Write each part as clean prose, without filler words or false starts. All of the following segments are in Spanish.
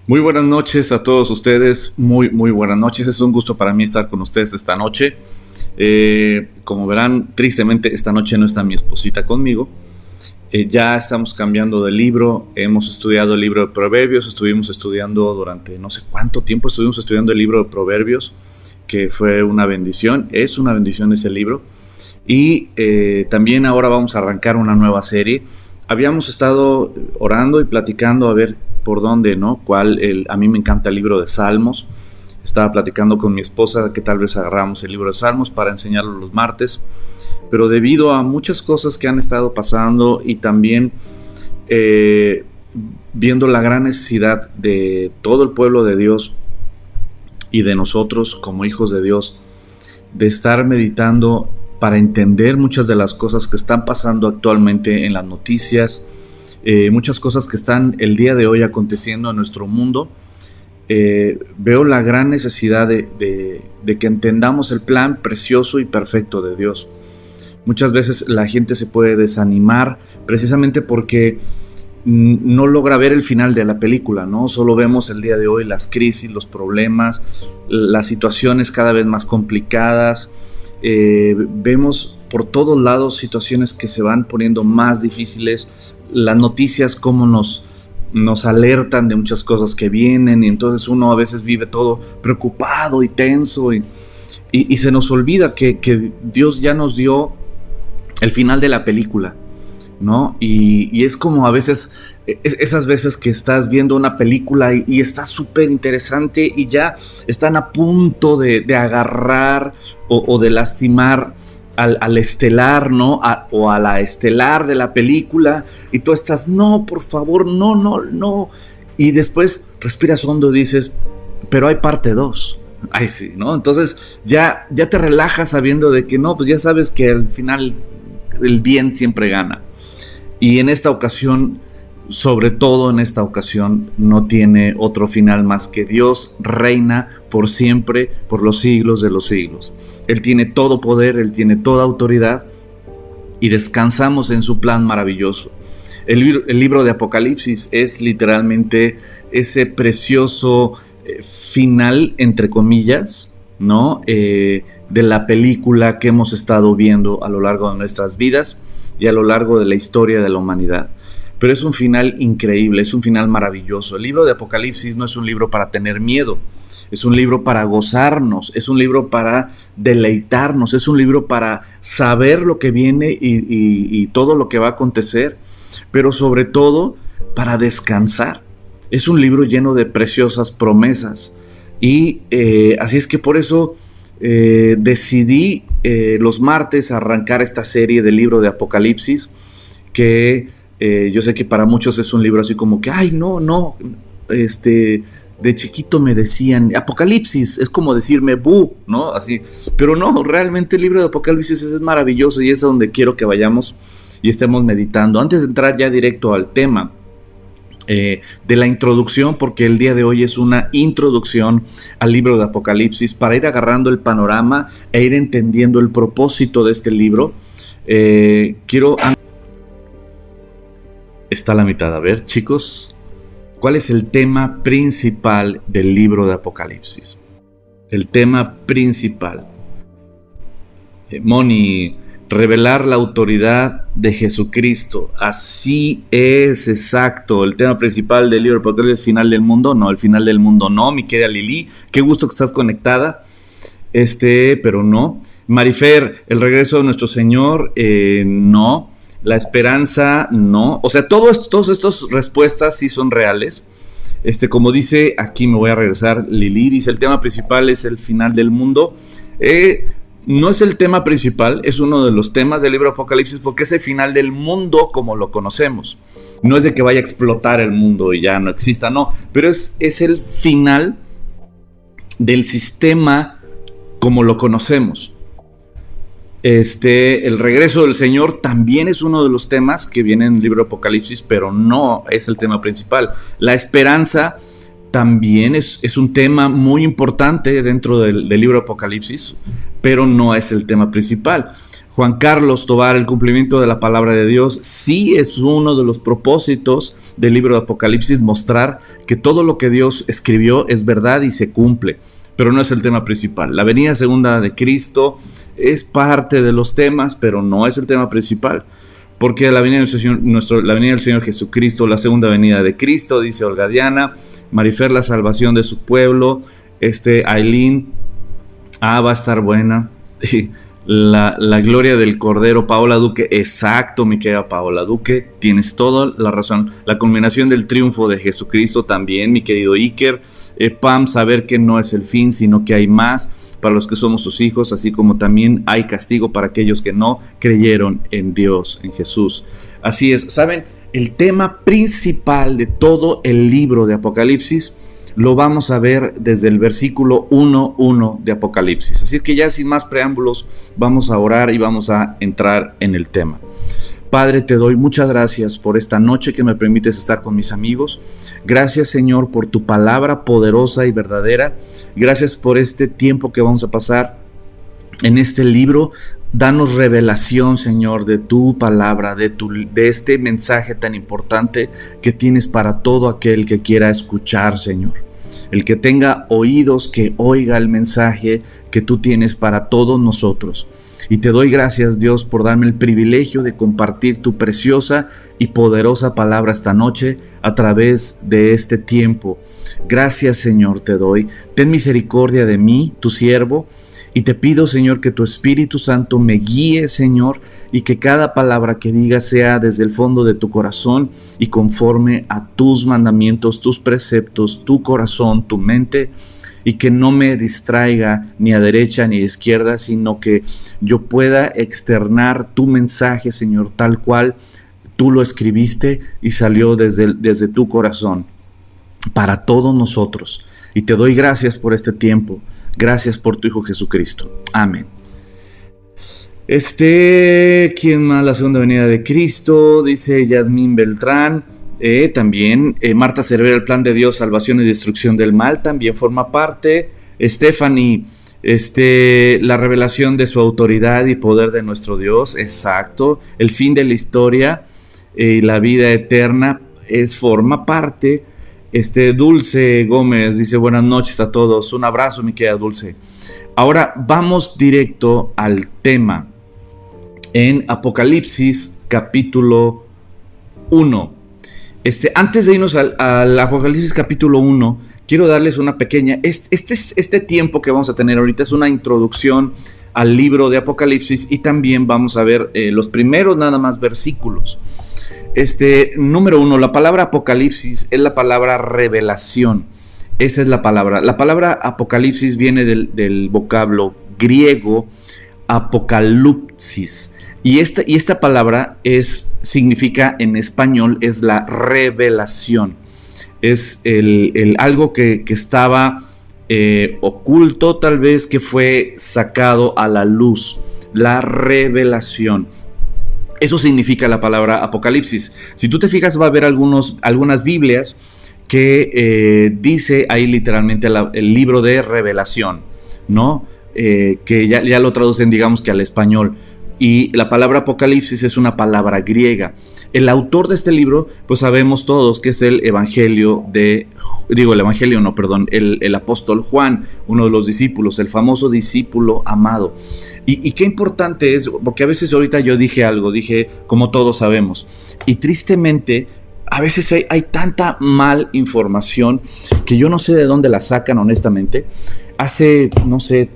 Muy buenas noches a todos ustedes, muy buenas noches. Es un gusto para mí estar con ustedes esta noche. Como verán, tristemente esta noche no está mi esposita conmigo. Ya estamos cambiando de libro. Hemos estudiado el libro de Proverbios. Estuvimos estudiando durante no sé cuánto tiempo. Estuvimos estudiando el libro de Proverbios, que fue una bendición. Es una bendición ese libro. Y también ahora vamos a arrancar una nueva serie. Habíamos estado orando y platicando a ver por dónde, ¿no? A mí me encanta el libro de Salmos. Estaba platicando con mi esposa que tal vez agarramos el libro de Salmos para enseñarlo los martes, pero debido a muchas cosas que han estado pasando y también viendo la gran necesidad de todo el pueblo de Dios y de nosotros como hijos de Dios, de estar meditando para entender muchas de las cosas que están pasando actualmente en las noticias, muchas cosas que están el día de hoy aconteciendo en nuestro mundo. Veo la gran necesidad de que entendamos el plan precioso y perfecto de Dios. Muchas veces la gente se puede desanimar precisamente porque no logra ver el final de la película, ¿no? Solo vemos el día de hoy las crisis, los problemas, las situaciones cada vez más complicadas. Vemos por todos lados situaciones que se van poniendo más difíciles, las noticias cómo nos alertan de muchas cosas que vienen, y entonces uno a veces vive todo preocupado y tenso y se nos olvida que Dios ya nos dio el final de la película, ¿no? Y es como a veces, esas veces que estás viendo una película y está súper interesante y ya están a punto de agarrar o de lastimar al estelar, ¿no? O a la estelar de la película, y tú estás, no, por favor, no. Y después respiras hondo y dices, pero hay parte 2. Ay, sí, ¿no? Entonces ya te relajas sabiendo de que no, pues ya sabes que al final el bien siempre gana. Y en esta ocasión, sobre todo en esta ocasión, no tiene otro final más que Dios reina por siempre, por los siglos de los siglos. Él tiene todo poder, Él tiene toda autoridad y descansamos en su plan maravilloso. El libro de Apocalipsis es literalmente ese precioso final, entre comillas, ¿no? De la película que hemos estado viendo a lo largo de nuestras vidas y a lo largo de la historia de la humanidad. Pero es un final increíble, es un final maravilloso. El libro de Apocalipsis no es un libro para tener miedo, es un libro para gozarnos, es un libro para deleitarnos, es un libro para saber lo que viene y todo lo que va a acontecer, pero sobre todo para descansar. Es un libro lleno de preciosas promesas y así es que por eso decidí los martes arrancar esta serie del libro de Apocalipsis, que yo sé que para muchos es un libro así como que, ay, no, de chiquito me decían, Apocalipsis, es como decirme, bu, ¿no? Así, pero no, realmente el libro de Apocalipsis es maravilloso y es a donde quiero que vayamos y estemos meditando. Antes de entrar ya directo al tema de la introducción, porque el día de hoy es una introducción al libro de Apocalipsis para ir agarrando el panorama e ir entendiendo el propósito de este libro. Está a la mitad. A ver, chicos, ¿cuál es el tema principal del libro de Apocalipsis? El tema principal. Moni, revelar la autoridad de Jesucristo. Así es, exacto. El tema principal del libro de Apocalipsis es el final del mundo. No, el final del mundo no, mi querida Lili. Qué gusto que estás conectada. Pero no. Marifer, el regreso de nuestro Señor, no. La esperanza, no. O sea, todas estas respuestas sí son reales. Como dice, aquí me voy a regresar, Lili, dice, el tema principal es el final del mundo. No es el tema principal, es uno de los temas del libro de Apocalipsis porque es el final del mundo como lo conocemos. No es de que vaya a explotar el mundo y ya no exista, no. Pero es el final del sistema como lo conocemos. El regreso del Señor también es uno de los temas que viene en el libro de Apocalipsis, pero no es el tema principal. La esperanza también es un tema muy importante dentro del libro de Apocalipsis. pero no es el tema principal. Juan Carlos Tovar, el cumplimiento de la palabra de Dios, sí es uno de los propósitos del libro de Apocalipsis, mostrar que todo lo que Dios escribió es verdad y se cumple, pero no es el tema principal. La venida segunda de Cristo es parte de los temas, pero no es el tema principal, porque la venida del Señor Jesucristo, la segunda venida de Cristo, dice Olga Diana, Marifer, la salvación de su pueblo, Aileen, va a estar buena. La gloria del Cordero, Paola Duque, exacto, mi querida Paola Duque, tienes toda la razón. La culminación del triunfo de Jesucristo también, mi querido Iker. Pam, saber que no es el fin, sino que hay más para los que somos sus hijos, así como también hay castigo para aquellos que no creyeron en Dios, en Jesús. Así es, ¿saben? El tema principal de todo el libro de Apocalipsis lo vamos a ver desde el versículo 1:1 de Apocalipsis. Así es que ya sin más preámbulos, vamos a orar y vamos a entrar en el tema. Padre, te doy muchas gracias por esta noche que me permites estar con mis amigos. Gracias, Señor, por tu palabra poderosa y verdadera. Gracias por este tiempo que vamos a pasar en este libro. Danos revelación, Señor, de tu palabra, de este mensaje tan importante que tienes para todo aquel que quiera escuchar, Señor. El que tenga oídos, que oiga el mensaje que tú tienes para todos nosotros. Y te doy gracias, Dios, por darme el privilegio de compartir tu preciosa y poderosa palabra esta noche a través de este tiempo. Gracias, Señor, te doy. Ten misericordia de mí, tu siervo. Y te pido, Señor, que tu Espíritu Santo me guíe, Señor, y que cada palabra que diga sea desde el fondo de tu corazón y conforme a tus mandamientos, tus preceptos, tu corazón, tu mente, y que no me distraiga ni a derecha ni a izquierda, sino que yo pueda externar tu mensaje, Señor, tal cual tú lo escribiste y salió desde tu corazón para todos nosotros. Y te doy gracias por este tiempo. Gracias por tu Hijo Jesucristo. Amén. ¿Quién más? La segunda venida de Cristo, dice Yasmín Beltrán. También Marta Cervera, el plan de Dios, salvación y destrucción del mal, también forma parte. Stephanie, la revelación de su autoridad y poder de nuestro Dios, exacto. El fin de la historia y la vida eterna forma parte. Dulce Gómez dice buenas noches a todos, un abrazo, mi querida Dulce. Ahora vamos directo al tema en Apocalipsis capítulo 1. Antes de irnos al Apocalipsis capítulo 1, quiero darles una pequeña, este tiempo que vamos a tener ahorita es una introducción al libro de Apocalipsis y también vamos a ver los primeros nada más versículos. Número 1, la palabra Apocalipsis es la palabra revelación. Esa es la palabra. La palabra Apocalipsis viene del vocablo griego apokalupsis. Y esta palabra significa en español es la revelación. Es algo que estaba oculto, tal vez, que fue sacado a la luz. La revelación. Eso significa la palabra Apocalipsis. Si tú te fijas, va a haber algunas Biblias que dice ahí literalmente el libro de revelación, ¿no? Que ya lo traducen, digamos que al español. Y la palabra Apocalipsis es una palabra griega. El autor de este libro, pues sabemos todos que es el apóstol Juan, uno de los discípulos, el famoso discípulo amado. Y qué importante es, porque a veces ahorita yo dije como todos sabemos, y tristemente a veces hay tanta mal información que yo no sé de dónde la sacan, honestamente. Te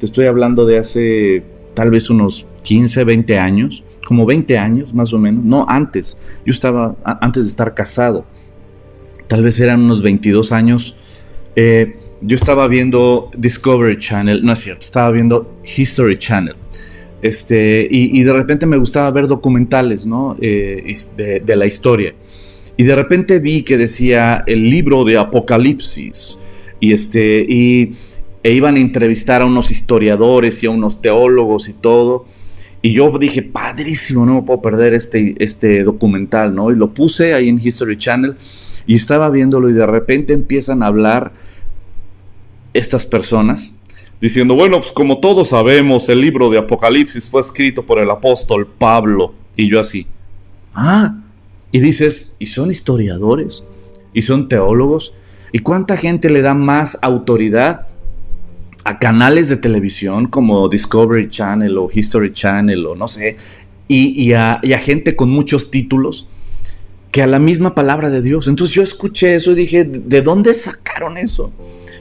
estoy hablando de hace tal vez unos 15, 20 años, como 20 años más o menos, no antes. Yo estaba antes de estar casado, tal vez eran unos 22 años. Yo estaba viendo Discovery Channel, no es cierto, estaba viendo History Channel. Y de repente me gustaba ver documentales, ¿no? De la historia. Y de repente vi que decía el libro de Apocalipsis. E iban a entrevistar a unos historiadores y a unos teólogos y todo. Y yo dije, padrísimo, no me puedo perder este documental, ¿no? Y lo puse ahí en History Channel y estaba viéndolo y de repente empiezan a hablar estas personas diciendo, bueno, pues como todos sabemos, el libro de Apocalipsis fue escrito por el apóstol Pablo. Y yo así, y dices, ¿y son historiadores? ¿Y son teólogos? ¿Y cuánta gente le da más autoridad a canales de televisión como Discovery Channel o History Channel o no sé, y a gente con muchos títulos, que a la misma palabra de Dios? Entonces yo escuché eso y dije, ¿de dónde sacaron eso?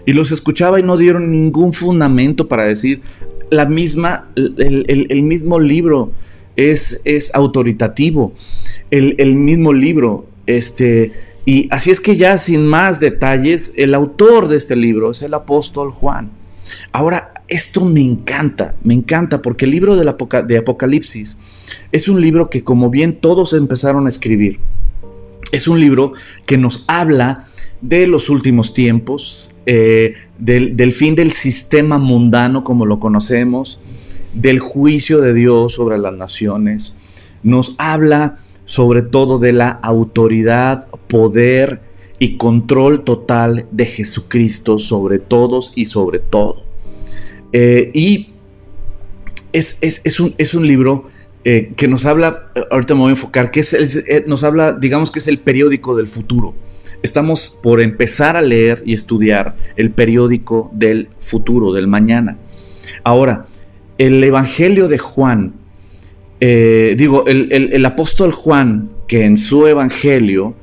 Y los escuchaba y no dieron ningún fundamento para decir, el mismo libro es autoritativo, el mismo libro, y así es que ya sin más detalles, el autor de este libro es el apóstol Juan. Ahora, esto me encanta porque el libro de Apocalipsis es un libro que, como bien todos empezaron a escribir, es un libro que nos habla de los últimos tiempos, del fin del sistema mundano como lo conocemos, del juicio de Dios sobre las naciones. Nos habla sobre todo de la autoridad, poder y control total de Jesucristo sobre todos y sobre todo. Y es un libro que nos habla, ahorita me voy a enfocar, nos habla, digamos que es el periódico del futuro. Estamos por empezar a leer y estudiar el periódico del futuro, del mañana. Ahora, el Evangelio de Juan, el apóstol Juan, que en su Evangelio,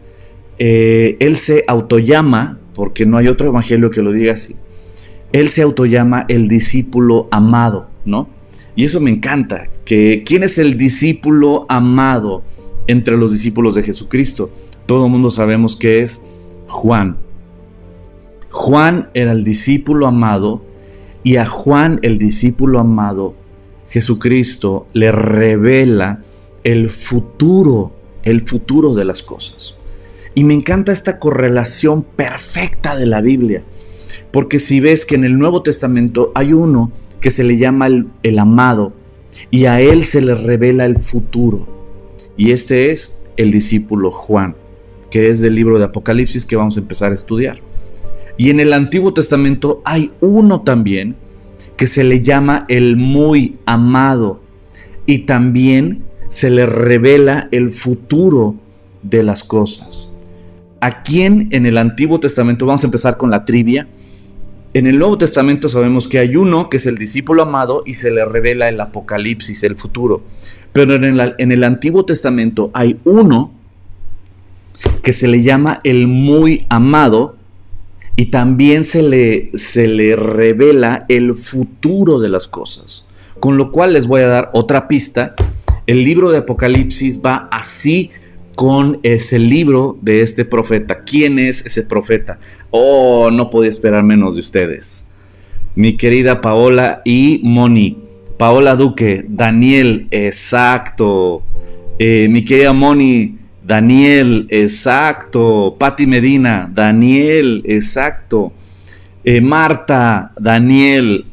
él se autollama, porque no hay otro Evangelio que lo diga así, él se autollama el discípulo amado, ¿no? Y eso me encanta, que ¿quién es el discípulo amado entre los discípulos de Jesucristo? Todo el mundo sabemos que es Juan. Juan era el discípulo amado, y a Juan, el discípulo amado, Jesucristo le revela el futuro de las cosas. Y me encanta esta correlación perfecta de la Biblia, porque si ves que en el Nuevo Testamento hay uno que se le llama el amado, y a él se le revela el futuro, y este es el discípulo Juan, que es del libro de Apocalipsis que vamos a empezar a estudiar. Y en el Antiguo Testamento hay uno también que se le llama el muy amado, y también se le revela el futuro de las cosas. ¿A quién en el Antiguo Testamento? Vamos a empezar con la trivia. En el Nuevo Testamento sabemos que hay uno que es el discípulo amado y se le revela el Apocalipsis, el futuro. Pero en el Antiguo Testamento hay uno que se le llama el muy amado, y también se le revela el futuro de las cosas. Con lo cual les voy a dar otra pista. El libro de Apocalipsis va así con ese libro de este profeta. ¿Quién es ese profeta? No podía esperar menos de ustedes. Mi querida Paola y Moni. Paola Duque, Daniel, exacto. Mi querida Moni, Daniel, exacto. Pati Medina, Daniel, exacto. Marta, Daniel,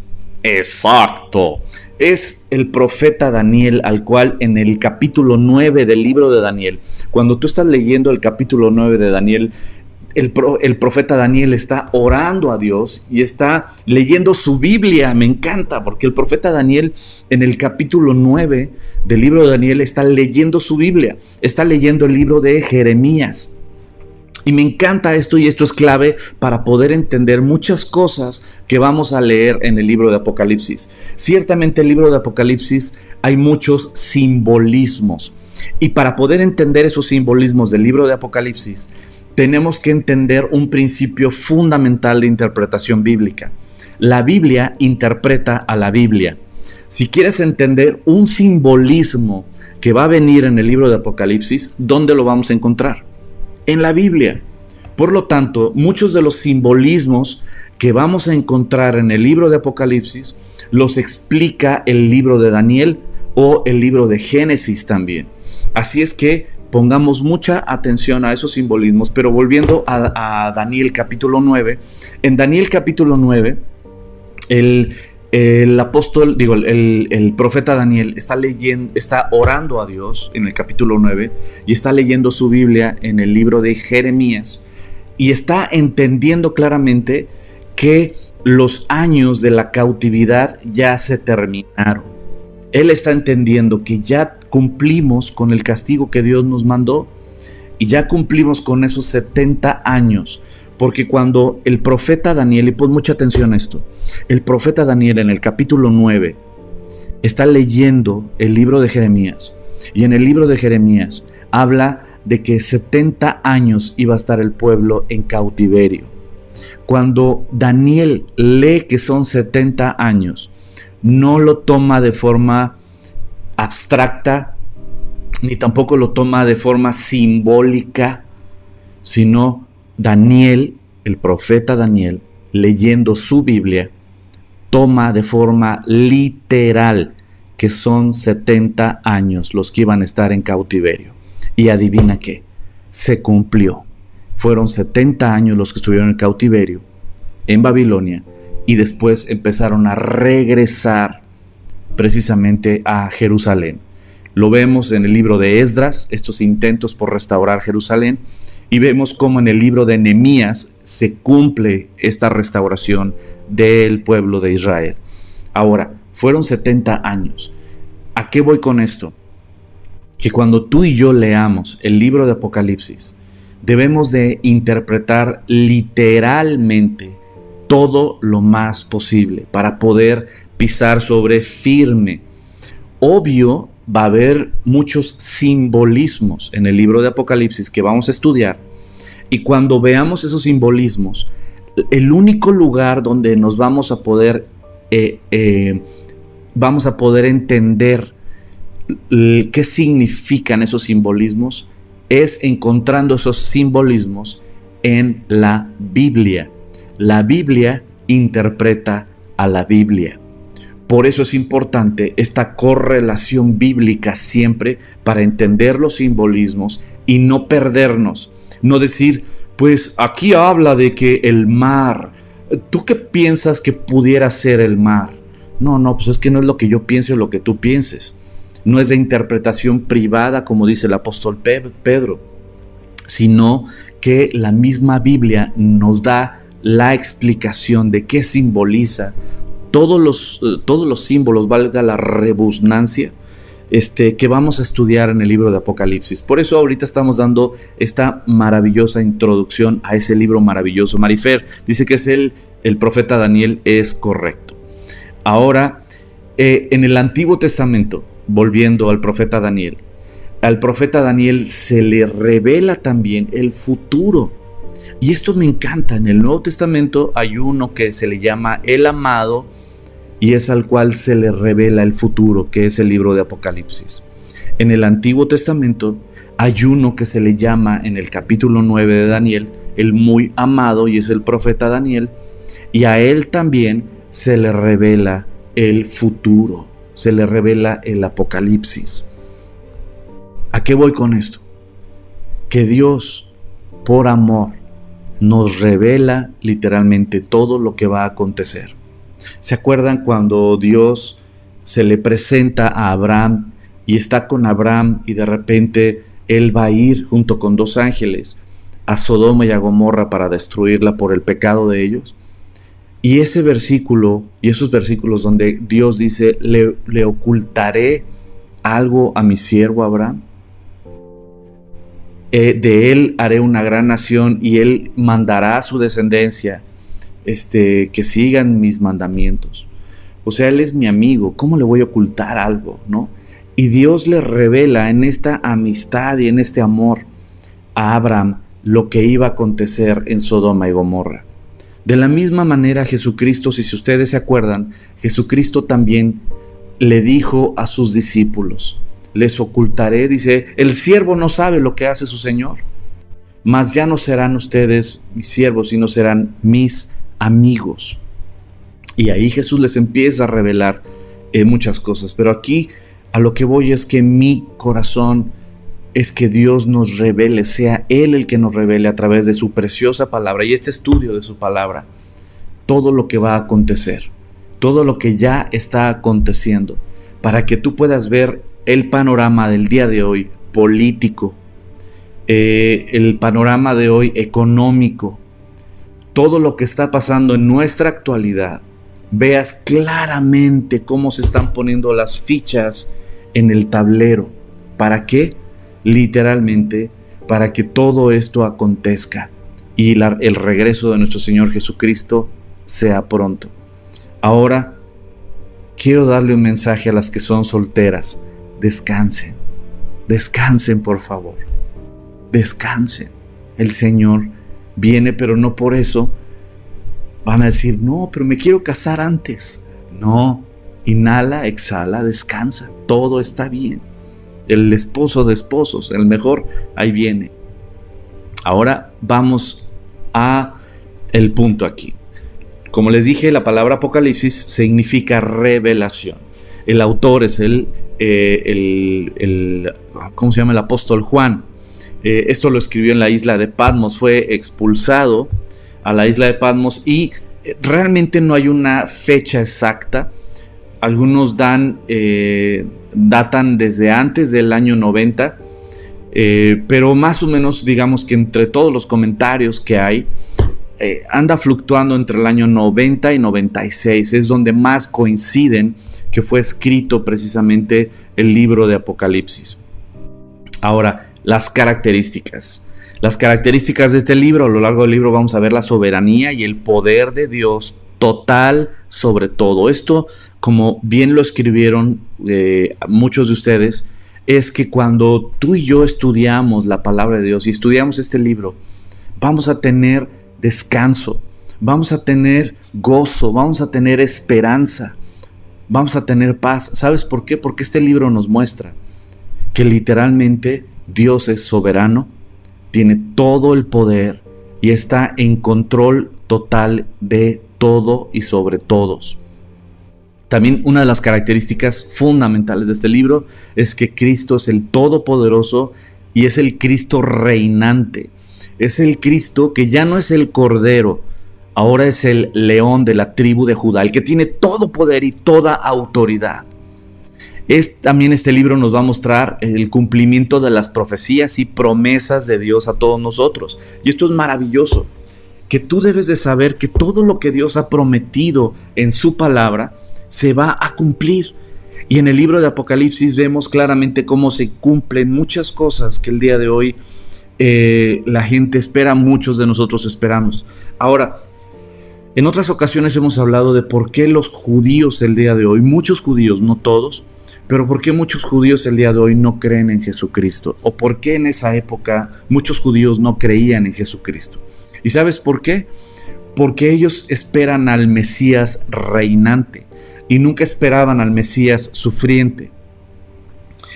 exacto. Es el profeta Daniel, al cual en el capítulo 9 del libro de Daniel, cuando tú estás leyendo el capítulo 9 de Daniel, el profeta Daniel está orando a Dios y está leyendo su Biblia. Me encanta, porque el profeta Daniel en el capítulo 9 del libro de Daniel está leyendo su Biblia, está leyendo el libro de Jeremías. Y me encanta esto, y esto es clave para poder entender muchas cosas que vamos a leer en el libro de Apocalipsis. Ciertamente el libro de Apocalipsis hay muchos simbolismos, y para poder entender esos simbolismos del libro de Apocalipsis tenemos que entender un principio fundamental de interpretación bíblica. La Biblia interpreta a la Biblia. Si quieres entender un simbolismo que va a venir en el libro de Apocalipsis, ¿dónde lo vamos a encontrar? En la Biblia. Por lo tanto, muchos de los simbolismos que vamos a encontrar en el libro de Apocalipsis los explica el libro de Daniel o el libro de Génesis también. Así es que pongamos mucha atención a esos simbolismos. Pero volviendo a Daniel capítulo 9, en Daniel capítulo 9, el apóstol, el profeta Daniel está orando a Dios en el capítulo 9, y está leyendo su Biblia en el libro de Jeremías, y está entendiendo claramente que los años de la cautividad ya se terminaron. Él está entendiendo que ya cumplimos con el castigo que Dios nos mandó y ya cumplimos con esos 70 años. Porque cuando el profeta Daniel, y pon mucha atención a esto, el profeta Daniel en el capítulo 9 está leyendo el libro de Jeremías, y en el libro de Jeremías habla de que 70 años iba a estar el pueblo en cautiverio. Cuando Daniel lee que son 70 años, no lo toma de forma abstracta, ni tampoco lo toma de forma simbólica, sino Daniel, el profeta Daniel, leyendo su Biblia, toma de forma literal que son 70 años los que iban a estar en cautiverio. Y adivina qué, se cumplió. Fueron 70 años los que estuvieron en cautiverio en Babilonia y después empezaron a regresar precisamente a Jerusalén. Lo vemos en el libro de Esdras, estos intentos por restaurar Jerusalén, y vemos cómo en el libro de Nehemías se cumple esta restauración del pueblo de Israel. Ahora, fueron 70 años. ¿A qué voy con esto? Que cuando tú y yo leamos el libro de Apocalipsis, debemos de interpretar literalmente todo lo más posible para poder pisar sobre firme. Obvio, va a haber muchos simbolismos en el libro de Apocalipsis que vamos a estudiar, y cuando veamos esos simbolismos, el único lugar donde nos vamos a poder entender qué significan esos simbolismos es encontrando esos simbolismos en la Biblia. La Biblia interpreta a la Biblia. Por eso es importante esta correlación bíblica siempre para entender los simbolismos y no perdernos. No decir, pues aquí habla de que el mar, ¿tú qué piensas que pudiera ser el mar? No, pues es que no es lo que yo pienso o lo que tú pienses. No es de interpretación privada, como dice el apóstol Pedro, sino que la misma Biblia nos da la explicación de qué simboliza todos los símbolos, valga la redundancia, que vamos a estudiar en el libro de Apocalipsis. Por eso ahorita estamos dando esta maravillosa introducción a ese libro maravilloso. Marifer dice que es el profeta Daniel, es correcto. Ahora, en el Antiguo Testamento, volviendo al profeta Daniel se le revela también el futuro. Y esto me encanta. En el Nuevo Testamento hay uno que se le llama el amado, y es al cual se le revela el futuro, que es el libro de Apocalipsis. En el Antiguo Testamento hay uno que se le llama, en el capítulo 9 de Daniel, el muy amado, y es el profeta Daniel, y a él también se le revela el futuro, se le revela el Apocalipsis. ¿A qué voy con esto? Que Dios, por amor, nos revela literalmente todo lo que va a acontecer. ¿Se acuerdan cuando Dios se le presenta a Abraham y está con Abraham y de repente él va a ir junto con 2 ángeles a Sodoma y a Gomorra para destruirla por el pecado de ellos? Y ese versículo y esos versículos donde Dios dice, le ocultaré algo a mi siervo Abraham. De él haré una gran nación y él mandará a su descendencia que sigan mis mandamientos. O sea, él es mi amigo, ¿cómo le voy a ocultar algo, no? Y Dios le revela en esta amistad y en este amor a Abraham lo que iba a acontecer en Sodoma y Gomorra. De la misma manera Jesucristo, si ustedes se acuerdan, Jesucristo también le dijo a sus discípulos, les ocultaré, dice, el siervo no sabe lo que hace su Señor, mas ya no serán ustedes mis siervos, sino serán mis amigos. Y ahí Jesús les empieza a revelar muchas cosas, pero aquí a lo que voy es que mi corazón es que Dios nos revele, sea Él el que nos revele a través de su preciosa palabra y este estudio de su palabra, todo lo que va a acontecer, todo lo que ya está aconteciendo, para que tú puedas ver el panorama del día de hoy político, el panorama de hoy económico, todo lo que está pasando en nuestra actualidad, veas claramente cómo se están poniendo las fichas en el tablero. ¿Para qué? Literalmente, para que todo esto acontezca y el regreso de nuestro Señor Jesucristo sea pronto. Ahora, quiero darle un mensaje a las que son solteras. Descansen, descansen por favor, descansen. El Señor viene, pero no por eso van a decir, no, pero me quiero casar antes. No, inhala, exhala, descansa, todo está bien. El esposo de esposos, el mejor, ahí viene. Ahora vamos a el punto aquí. Como les dije, la palabra Apocalipsis significa revelación. El autor es ¿cómo se llama? El apóstol Juan. Esto lo escribió en la isla de Patmos. Fue expulsado a la isla de Patmos y realmente no hay una fecha exacta. Algunos datan desde antes del año 90, pero más o menos digamos que entre todos los comentarios que hay, anda fluctuando entre el año 90 y 96, es donde más coinciden que fue escrito precisamente el libro de Apocalipsis. Ahora, las características de este libro. A lo largo del libro vamos a ver la soberanía y el poder de Dios total sobre todo. Esto, como bien lo escribieron muchos de ustedes, es que cuando tú y yo estudiamos la palabra de Dios y estudiamos este libro, vamos a tener descanso, vamos a tener gozo, vamos a tener esperanza, vamos a tener paz. ¿Sabes por qué? Porque este libro nos muestra que literalmente Dios es soberano, tiene todo el poder y está en control total de todo y sobre todos. También una de las características fundamentales de este libro es que Cristo es el Todopoderoso y es el Cristo reinante. Es el Cristo que ya no es el Cordero, ahora es el León de la tribu de Judá, el que tiene todo poder y toda autoridad. También este libro nos va a mostrar el cumplimiento de las profecías y promesas de Dios a todos nosotros. Y esto es maravilloso, que tú debes de saber que todo lo que Dios ha prometido en su palabra se va a cumplir. Y en el libro de Apocalipsis vemos claramente cómo se cumplen muchas cosas que el día de hoy la gente espera, muchos de nosotros esperamos. Ahora, en otras ocasiones hemos hablado de por qué los judíos el día de hoy, muchos judíos, no todos, pero por qué muchos judíos el día de hoy no creen en Jesucristo, o por qué en esa época muchos judíos no creían en Jesucristo. ¿Y sabes por qué? Porque ellos esperan al Mesías reinante y nunca esperaban al Mesías sufriente.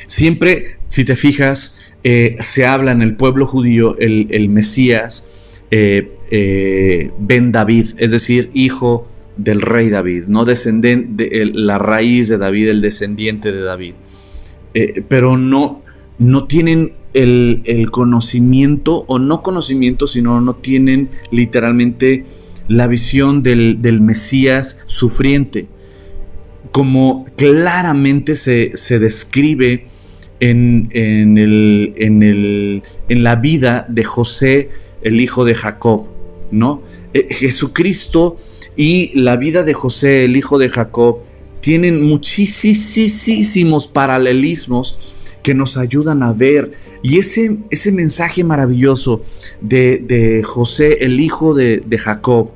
Siempre, si te fijas, se habla en el pueblo judío el Mesías Ben David, es decir, hijo del rey David, no descendiente, la raíz de David, el descendiente de David. Pero no tienen el conocimiento, o no conocimiento, sino no tienen literalmente la visión del Mesías sufriente, como claramente se describe en la vida de José, el hijo de Jacob, ¿no? Jesucristo y la vida de José, el hijo de Jacob, tienen muchísimos paralelismos que nos ayudan a ver. Y ese mensaje maravilloso de José, el hijo de Jacob,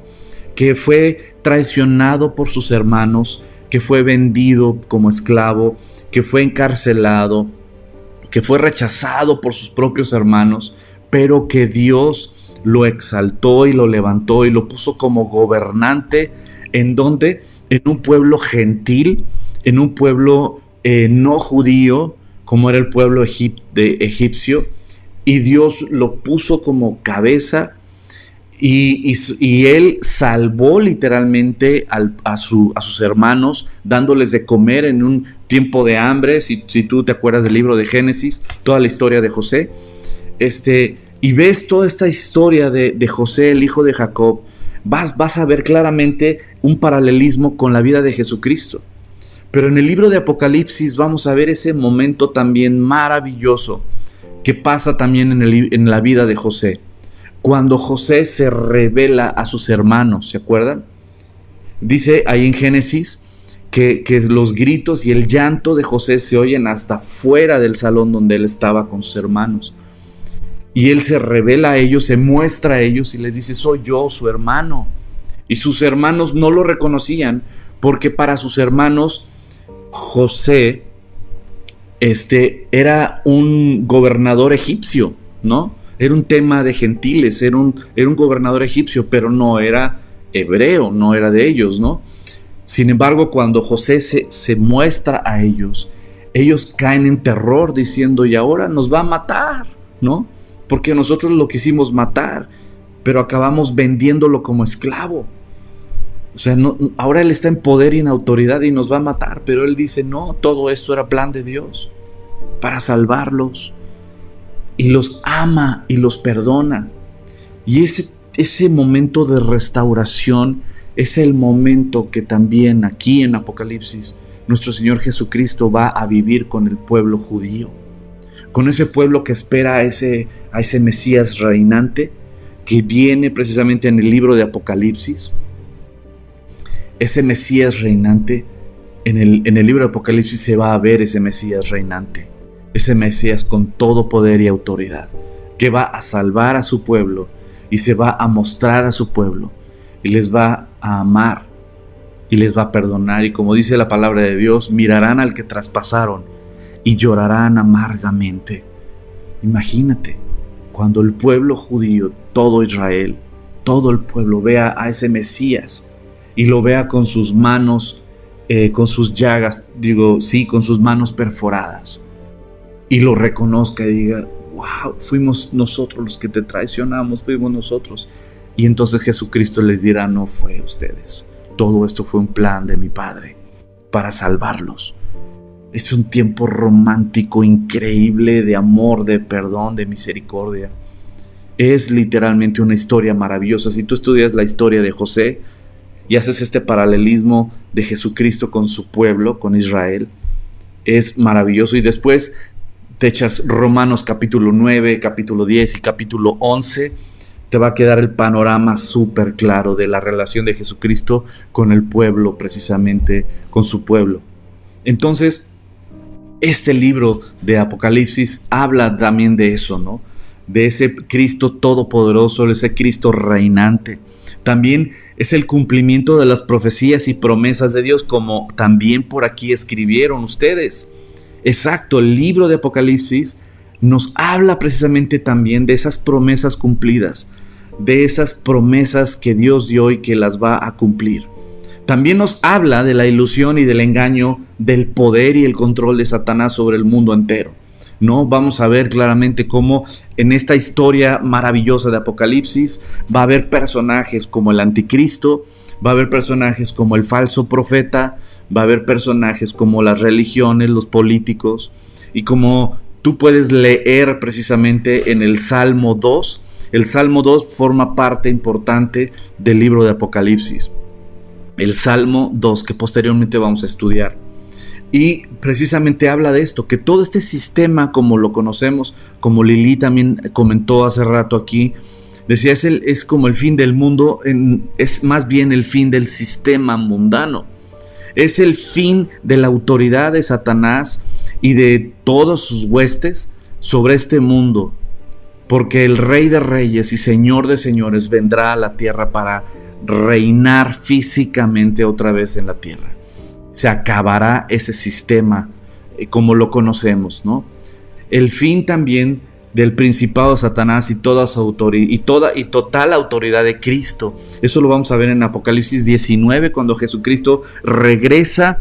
que fue traicionado por sus hermanos, que fue vendido como esclavo, que fue encarcelado, que fue rechazado por sus propios hermanos, pero que Dios lo exaltó y lo levantó y lo puso como gobernante. ¿En dónde? En un pueblo gentil, en un pueblo no judío, como era el pueblo egipcio, y Dios lo puso como cabeza, y él salvó literalmente a sus hermanos, dándoles de comer en un tiempo de hambre. Si tú te acuerdas del libro de Génesis, toda la historia de José, y ves toda esta historia de José, el hijo de Jacob, vas a ver claramente un paralelismo con la vida de Jesucristo. Pero en el libro de Apocalipsis vamos a ver ese momento también maravilloso que pasa también en la vida de José, cuando José se revela a sus hermanos, ¿se acuerdan? Dice ahí en Génesis que los gritos y el llanto de José se oyen hasta fuera del salón donde él estaba con sus hermanos. Y él se revela a ellos, se muestra a ellos y les dice: soy yo, su hermano. Y sus hermanos no lo reconocían, porque para sus hermanos José era un gobernador egipcio, ¿no? Era un tema de gentiles, era un gobernador egipcio, pero no era hebreo, no era de ellos, ¿no? Sin embargo, cuando José se muestra a ellos, ellos caen en terror diciendo: y ahora nos va a matar, ¿no? Porque nosotros lo quisimos matar, pero acabamos vendiéndolo como esclavo. O sea, no, ahora él está en poder y en autoridad y nos va a matar. Pero él dice: no, todo esto era plan de Dios para salvarlos. Y los ama y los perdona. Y ese momento de restauración es el momento que también aquí en Apocalipsis nuestro Señor Jesucristo va a vivir con el pueblo judío. Con ese pueblo que espera a ese Mesías reinante que viene precisamente en el libro de Apocalipsis. Ese Mesías reinante, en el libro de Apocalipsis se va a ver ese Mesías reinante. Ese Mesías con todo poder y autoridad, que va a salvar a su pueblo y se va a mostrar a su pueblo y les va a amar y les va a perdonar. Y como dice la palabra de Dios, mirarán al que traspasaron y llorarán amargamente. Imagínate, cuando el pueblo judío, todo Israel, todo el pueblo vea a ese Mesías y lo vea con sus manos, con sus llagas, con sus manos perforadas, y lo reconozca y diga: wow, fuimos nosotros los que te traicionamos, fuimos nosotros. Y entonces Jesucristo les dirá: no fue ustedes, todo esto fue un plan de mi Padre para salvarlos. Es un tiempo romántico increíble de amor, de perdón, de misericordia. Es literalmente una historia maravillosa. Si tú estudias la historia de José y haces este paralelismo de Jesucristo con su pueblo, con Israel, es maravilloso. Y después te echas Romanos capítulo 9, capítulo 10 y capítulo 11, te va a quedar el panorama súper claro de la relación de Jesucristo con el pueblo, precisamente con su pueblo. Entonces, este libro de Apocalipsis habla también de eso, ¿no? De ese Cristo todopoderoso, ese Cristo reinante. También es el cumplimiento de las profecías y promesas de Dios, como también por aquí escribieron ustedes. Exacto, el libro de Apocalipsis nos habla precisamente también de esas promesas cumplidas, de esas promesas que Dios dio y que las va a cumplir. También nos habla de la ilusión y del engaño, del poder y el control de Satanás sobre el mundo entero, ¿no? Vamos a ver claramente cómo en esta historia maravillosa de Apocalipsis va a haber personajes como el anticristo, va a haber personajes como el falso profeta, va a haber personajes como las religiones, los políticos, y como tú puedes leer precisamente en el Salmo 2, el Salmo 2 forma parte importante del libro de Apocalipsis. El Salmo 2, que posteriormente vamos a estudiar. Y precisamente habla de esto, que todo este sistema como lo conocemos, como Lili también comentó hace rato aquí, decía, es como el fin del mundo, es más bien el fin del sistema mundano. Es el fin de la autoridad de Satanás y de todos sus huestes sobre este mundo, porque el Rey de Reyes y Señor de Señores vendrá a la tierra para reinar físicamente otra vez en la tierra. Se acabará ese sistema como lo conocemos, ¿no? El fin también del principado de Satanás y toda su autoridad y total autoridad de Cristo. Eso lo vamos a ver en Apocalipsis 19, cuando Jesucristo regresa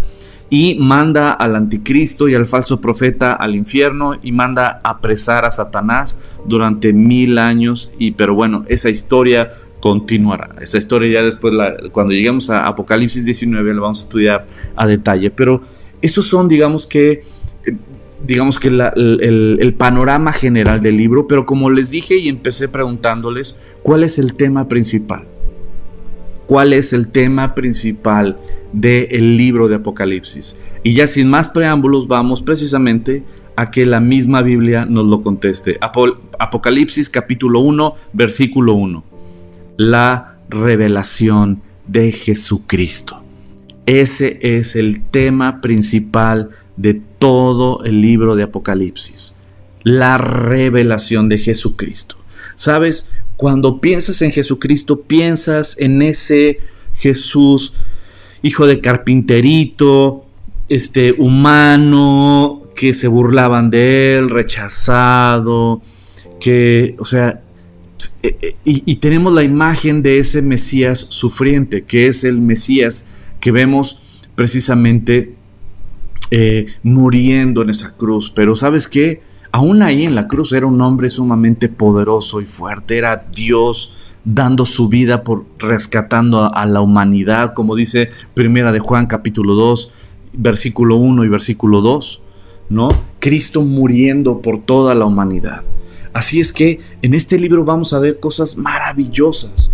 y manda al anticristo y al falso profeta al infierno y manda apresar a Satanás durante 1000 años. Pero bueno, esa historia continuará. Esa historia ya después, cuando lleguemos a Apocalipsis 19, la vamos a estudiar a detalle. Pero esos son, digamos que el panorama general del libro. Pero como les dije y empecé preguntándoles, ¿cuál es el tema principal? ¿Cuál es el tema principal del libro de Apocalipsis? Y ya sin más preámbulos, vamos precisamente a que la misma Biblia nos lo conteste. Apocalipsis capítulo 1, versículo 1. La revelación de Jesucristo. Ese es el tema principal de todo el libro de Apocalipsis. La revelación de Jesucristo. ¿Sabes? Cuando piensas en Jesucristo, piensas en ese Jesús, hijo de carpinterito, humano, que se burlaban de él, rechazado, y tenemos la imagen de ese Mesías sufriente, que es el Mesías que vemos precisamente muriendo en esa cruz. Pero ¿sabes qué? Aún ahí en la cruz era un hombre sumamente poderoso y fuerte, era Dios dando su vida rescatando a la humanidad, como dice Primera de Juan capítulo 2, versículo 1 y versículo 2, ¿no? Cristo muriendo por toda la humanidad. Así es que en este libro vamos a ver cosas maravillosas,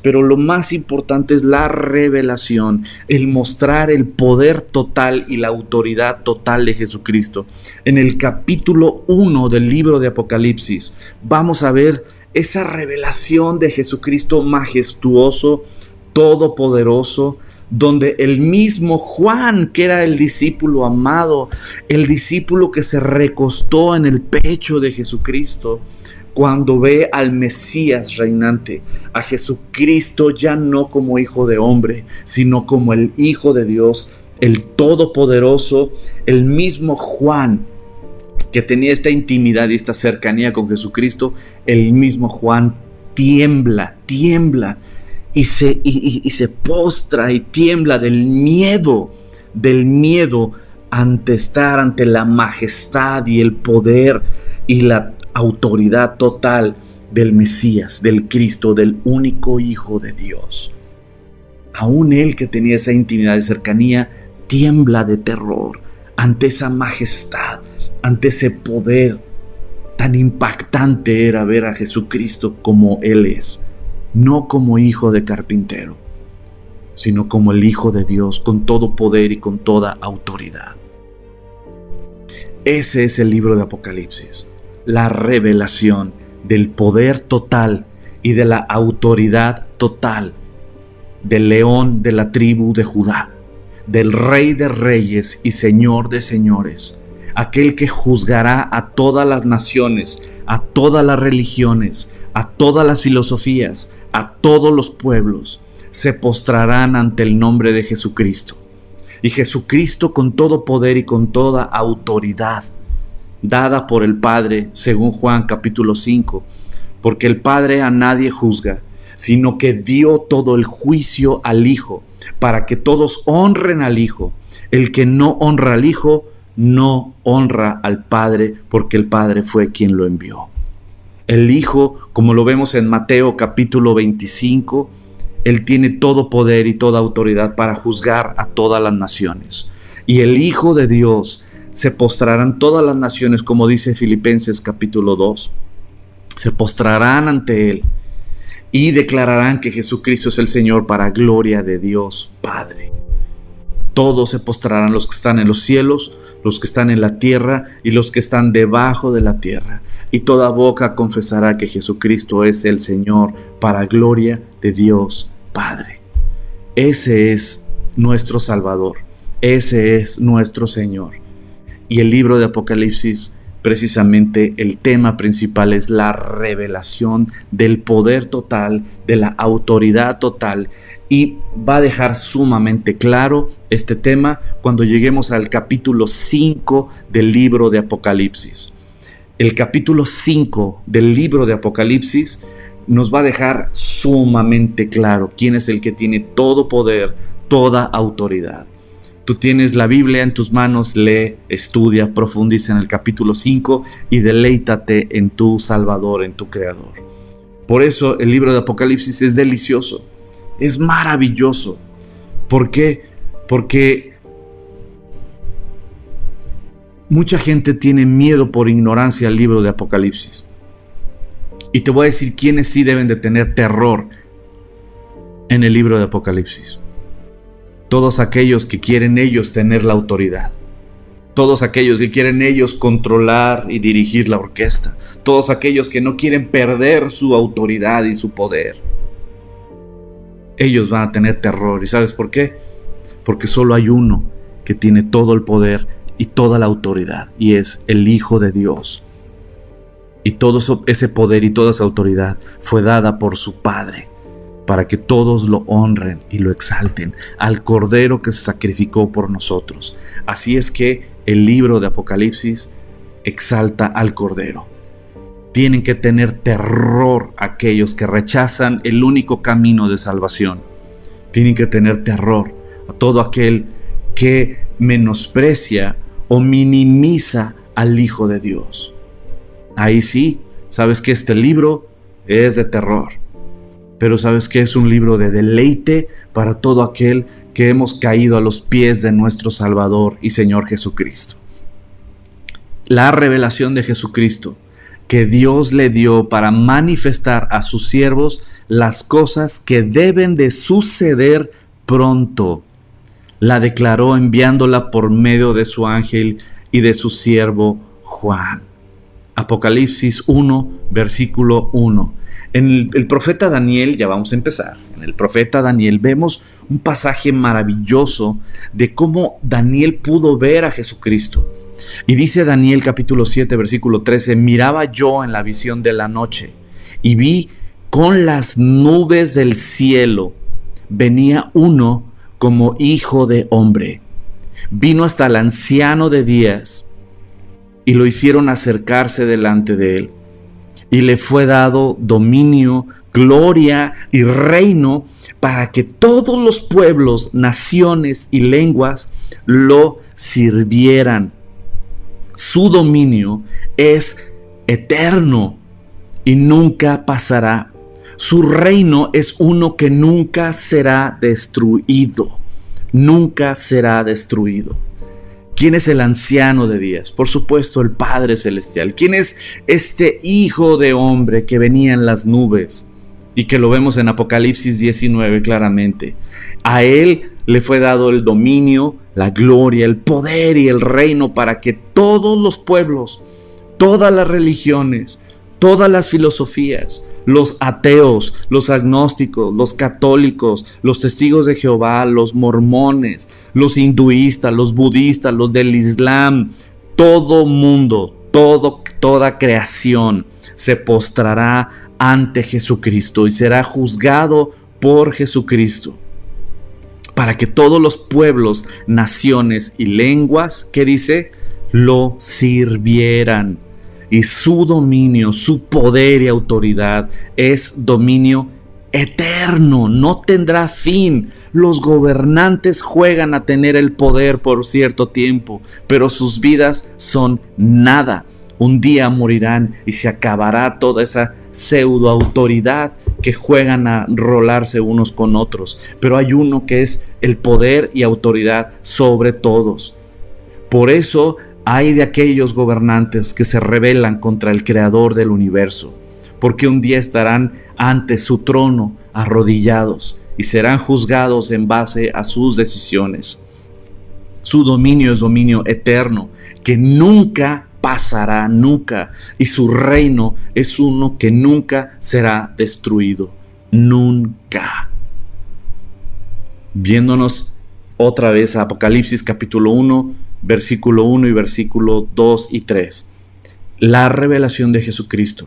pero lo más importante es la revelación, el mostrar el poder total y la autoridad total de Jesucristo. En el capítulo 1 del libro de Apocalipsis vamos a ver esa revelación de Jesucristo majestuoso, todopoderoso, donde el mismo Juan, que era el discípulo amado, el discípulo que se recostó en el pecho de Jesucristo, cuando ve al Mesías reinante, a Jesucristo ya no como hijo de hombre, sino como el Hijo de Dios, el Todopoderoso, el mismo Juan que tenía esta intimidad y esta cercanía con Jesucristo, el mismo Juan tiembla y se postra y tiembla del miedo ante estar ante la majestad y el poder y la autoridad total del Mesías, del Cristo, del único Hijo de Dios. Aún él, que tenía esa intimidad y cercanía, tiembla de terror ante esa majestad, ante ese poder. Tan impactante era ver a Jesucristo como Él es, no como hijo de carpintero, sino como el Hijo de Dios, con todo poder y con toda autoridad. Ese es el libro de Apocalipsis, la revelación del poder total y de la autoridad total del león de la tribu de Judá, del Rey de Reyes y Señor de Señores, aquel que juzgará a todas las naciones, a todas las religiones, a todas las filosofías, a todos los pueblos, se postrarán ante el nombre de Jesucristo. Y Jesucristo, con todo poder y con toda autoridad dada por el Padre, según Juan capítulo 5, porque el Padre a nadie juzga, sino que dio todo el juicio al Hijo, para que todos honren al Hijo. El que no honra al Hijo, no honra al Padre, porque el Padre fue quien lo envió. El Hijo, como lo vemos en Mateo capítulo 25, Él tiene todo poder y toda autoridad para juzgar a todas las naciones. Y el Hijo de Dios, se postrarán todas las naciones, como dice Filipenses capítulo 2. Se postrarán ante Él y declararán que Jesucristo es el Señor, para gloria de Dios Padre. Todos se postrarán, los que están en los cielos, los que están en la tierra y los que están debajo de la tierra. Y toda boca confesará que Jesucristo es el Señor, para gloria de Dios Padre. Ese es nuestro Salvador. Ese es nuestro Señor. Y el libro de Apocalipsis, precisamente el tema principal es la revelación del poder total, de la autoridad total. Y va a dejar sumamente claro este tema cuando lleguemos al capítulo 5 del libro de Apocalipsis. El capítulo 5 del libro de Apocalipsis nos va a dejar sumamente claro quién es el que tiene todo poder, toda autoridad. Tú tienes la Biblia en tus manos, lee, estudia, profundiza en el capítulo 5 y deleítate en tu Salvador, en tu Creador. Por eso el libro de Apocalipsis es delicioso, es maravilloso. ¿Por qué? Porque mucha gente tiene miedo por ignorancia al libro de Apocalipsis. Y te voy a decir quiénes sí deben de tener terror en el libro de Apocalipsis. Todos aquellos que quieren ellos tener la autoridad. todos aquellos que quieren ellos controlar y dirigir la orquesta, todos aquellos que no quieren perder su autoridad y su poder. Ellos van a tener terror. ¿Y sabes por qué? Porque solo hay uno que tiene todo el poder y toda la autoridad, y es el Hijo de Dios. Y todo ese poder y toda esa autoridad fue dada por su Padre, para que todos lo honren y lo exalten, al Cordero que se sacrificó por nosotros. Así es que el libro de Apocalipsis exalta al Cordero. Tienen que tener terror aquellos que rechazan el único camino de salvación. Tienen que tener terror a todo aquel que menosprecia o minimiza al Hijo de Dios. Ahí sí, sabes que este libro es de terror, pero sabes que es un libro de deleite para todo aquel que hemos caído a los pies de nuestro Salvador y Señor Jesucristo. La revelación de Jesucristo que Dios le dio para manifestar a sus siervos las cosas que deben de suceder pronto, la declaró enviándola por medio de su ángel y de su siervo Juan. Apocalipsis 1, versículo 1. En el profeta Daniel, ya vamos a empezar, en el profeta Daniel vemos un pasaje maravilloso de cómo Daniel pudo ver a Jesucristo. Y dice Daniel capítulo 7, versículo 13, miraba yo en la visión de la noche y vi con las nubes del cielo, venía uno como hijo de hombre. Vino hasta el anciano de días y lo hicieron acercarse delante de él. Y le fue dado dominio, gloria y reino para que todos los pueblos, naciones y lenguas lo sirvieran. Su dominio es eterno y nunca pasará. Su reino es uno que nunca será destruido. Nunca será destruido. ¿Quién es el anciano de días? Por supuesto, el Padre Celestial. ¿Quién es este Hijo de Hombre que venía en las nubes? Y que lo vemos en Apocalipsis 19 claramente. A Él le fue dado el dominio, la gloria, el poder y el reino para que todos los pueblos, todas las religiones, todas las filosofías, los ateos, los agnósticos, los católicos, los testigos de Jehová, los mormones, los hinduistas, los budistas, los del Islam, todo mundo, toda creación se postrará ante Jesucristo y será juzgado por Jesucristo, para que todos los pueblos, naciones y lenguas, ¿qué dice? Lo sirvieran. Y su dominio, su poder y autoridad es dominio eterno, no tendrá fin. Los gobernantes juegan a tener el poder por cierto tiempo, pero sus vidas son nada. Un día morirán y se acabará toda esa pseudo autoridad que juegan a rolarse unos con otros. Pero hay uno que es el poder y autoridad sobre todos. Por eso hay de aquellos gobernantes que se rebelan contra el Creador del universo, porque un día estarán ante su trono arrodillados y serán juzgados en base a sus decisiones. Su dominio es dominio eterno, que nunca pasará, nunca, y su reino es uno que nunca será destruido, nunca. Viéndonos otra vez a Apocalipsis capítulo 1, versículo 1 y versículo 2 y 3. La revelación de Jesucristo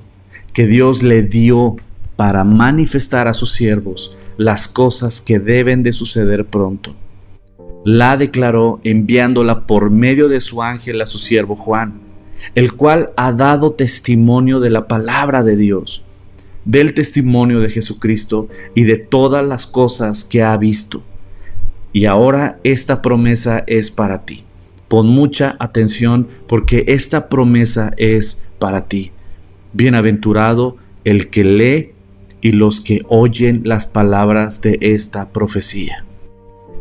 que Dios le dio para manifestar a sus siervos las cosas que deben de suceder pronto. La declaró enviándola por medio de su ángel a su siervo Juan, el cual ha dado testimonio de la palabra de Dios, del testimonio de Jesucristo y de todas las cosas que ha visto. Y ahora esta promesa es para ti. Pon mucha atención porque esta promesa es para ti. Bienaventurado el que lee y los que oyen las palabras de esta profecía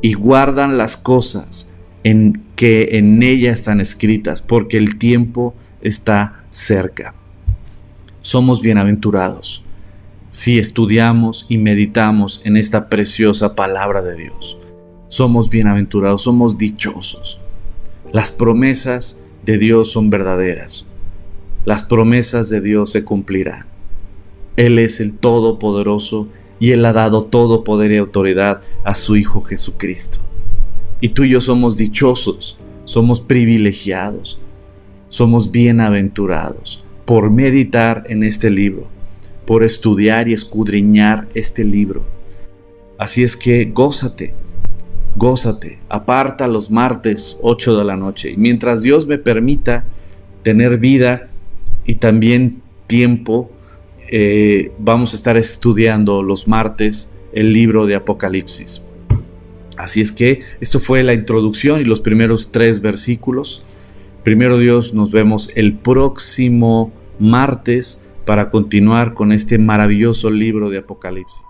y guardan las cosas que en ella están escritas, porque el tiempo está cerca. Somos bienaventurados si estudiamos y meditamos en esta preciosa palabra de Dios. Somos bienaventurados, somos dichosos. Las promesas de Dios son verdaderas. Las promesas de Dios se cumplirán. Él es el Todopoderoso y Él ha dado todo poder y autoridad a su Hijo Jesucristo. Y tú y yo somos dichosos, somos privilegiados, somos bienaventurados por meditar en este libro, por estudiar y escudriñar este libro. Así es que gózate, aparta los martes 8 de la noche. Y mientras Dios me permita tener vida y también tiempo, vamos a estar estudiando los martes el libro de Apocalipsis. Así es que esto fue la introducción y los primeros 3 versículos. Primero Dios, nos vemos el próximo martes para continuar con este maravilloso libro de Apocalipsis.